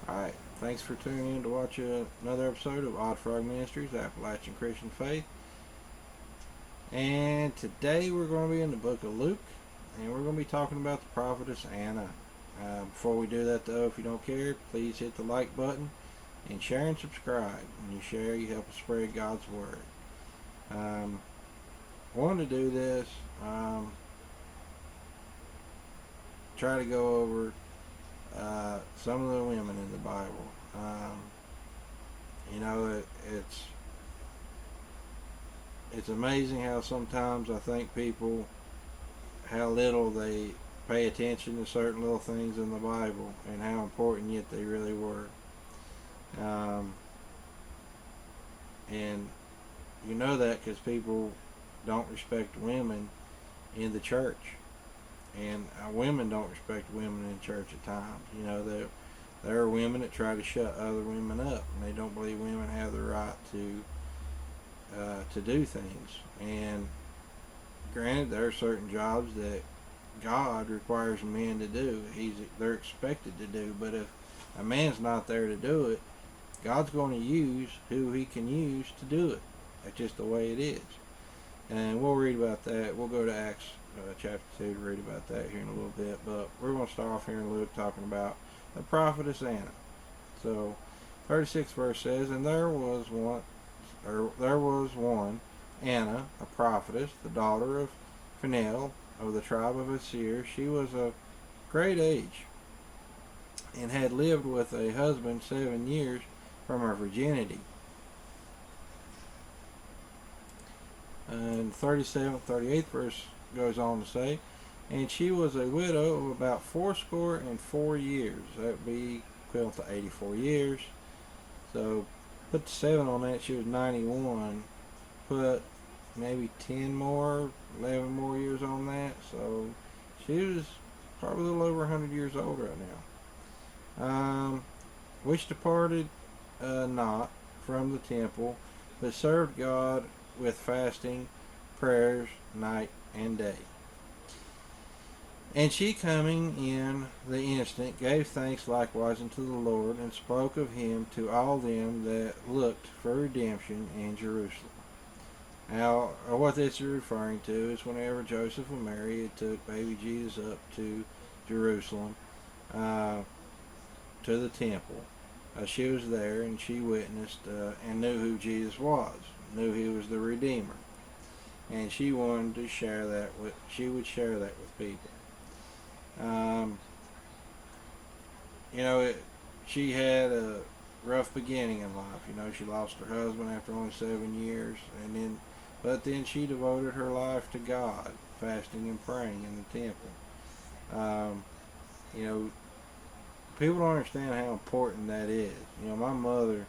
Alright, thanks for tuning in to watch another episode of Oddfrog Ministries, Appalachian Christian Faith. And today we're going to be in the book of Luke, and we're going to be talking about the Prophetess Anna. Before we do that though, if you don't care, please hit the like button and share and subscribe. When you share, you help us spread God's Word. I wanted to do this, try to go over some of the women in the Bible. It's amazing how sometimes I think people, how little they pay attention to certain little things in the Bible and how important yet they really were. And you know that because people don't respect women in the church. And women don't respect women in church at times. There are women that try to shut other women up, and they don't believe women have the right to do things. And granted, there are certain jobs that God requires men to do. They're expected to do. But if a man's not there to do it, God's going to use who He can use to do it. That's just the way it is. And we'll read about that. We'll go to Acts chapter 2 to read about that here in a little bit. But we're going to start off here in Luke talking about the prophetess Anna. So, 36th verse says, "And there was one, Anna, a prophetess, the daughter of Phanuel of the tribe of Asher. She was of great age, and had lived with a husband 7 years from her virginity." And 37th, 38th verse goes on to say, "And she was a widow of about 84 years." That would be equivalent to 84 years. So put the 7 on that, she was 91. Put maybe 10 more, 11 more years on that. So she was probably a little over 100 years old right now. Which departed not from the temple, but served God with fasting, prayers, night and day. And she, coming in the instant, gave thanks likewise unto the Lord, and spoke of Him to all them that looked for redemption in Jerusalem. Now, what this is referring to is whenever Joseph and Mary had took baby Jesus up to Jerusalem, to the temple. She was there, and she witnessed and knew who Jesus was, knew He was the Redeemer, and she wanted to share that with. She would share that with people. She had a rough beginning in life. She lost her husband after only 7 years, but then she devoted her life to God, fasting and praying in the temple. People don't understand how important that is. My mother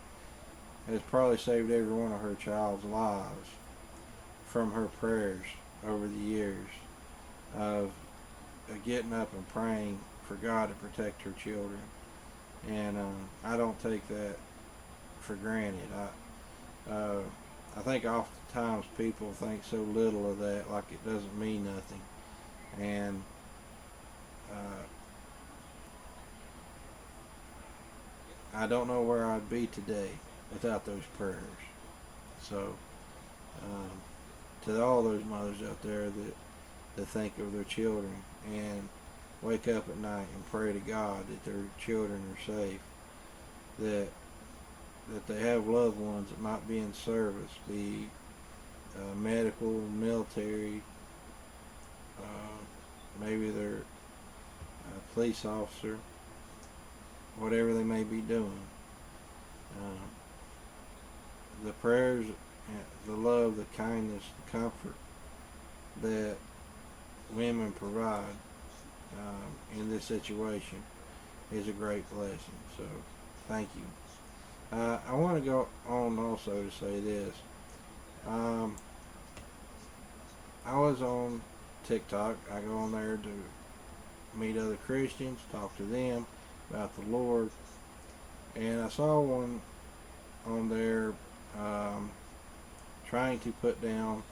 has probably saved every one of her child's lives from her prayers over the years of getting up and praying for God to protect her children. And I don't take that for granted. I think oftentimes people think so little of that, like it doesn't mean nothing. And I don't know where I'd be today without those prayers. So, to all those mothers out there that think of their children and wake up at night and pray to God that their children are safe, that they have loved ones that might be in service, be medical, military, maybe they're a police officer, whatever they may be doing. The prayers, the love, the kindness, the comfort that women provide in this situation is a great blessing. So, thank you. I want to go on also to say this. I was on TikTok. I go on there to meet other Christians, talk to them about the Lord. And I saw one on there trying to put down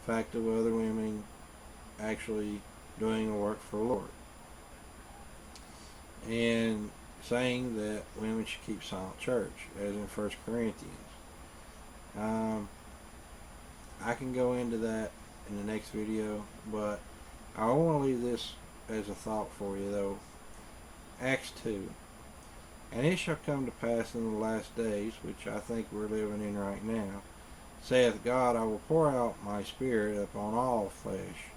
the fact of other women actually doing the work for the Lord, and saying that women should keep silent church, as in 1 Corinthians. Um, I can go into that in the next video, but I want to leave this as a thought for you though. Acts 2. And it shall come to pass in the last days, which I think we're living in right now, saith God, I will pour out my spirit upon all flesh,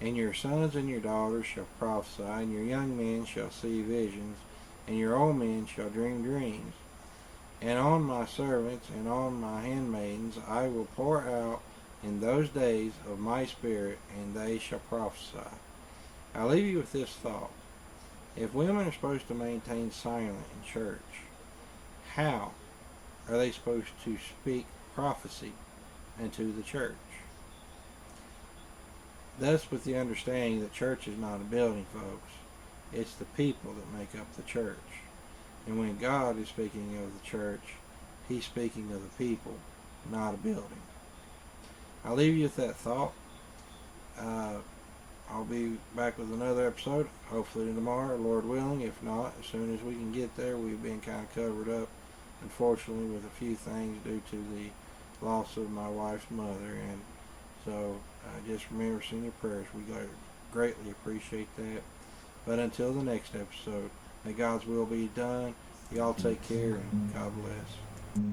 and your sons and your daughters shall prophesy, and your young men shall see visions, and your old men shall dream dreams. And on my servants and on my handmaidens I will pour out in those days of my spirit, and they shall prophesy. I leave you with this thought. If women are supposed to maintain silence in church, how are they supposed to speak prophecy into the church? Thus, with the understanding that church is not a building, folks. It's the people that make up the church. And when God is speaking of the church, He's speaking of the people, not a building. I'll leave you with that thought. I'll be back with another episode, hopefully tomorrow, Lord willing. If not, as soon as we can get there. We've been kind of covered up, unfortunately, with a few things due to the loss of my wife's mother. And so just remember, send your prayers. We greatly appreciate that. But until the next episode, may God's will be done. Y'all take care, and God bless.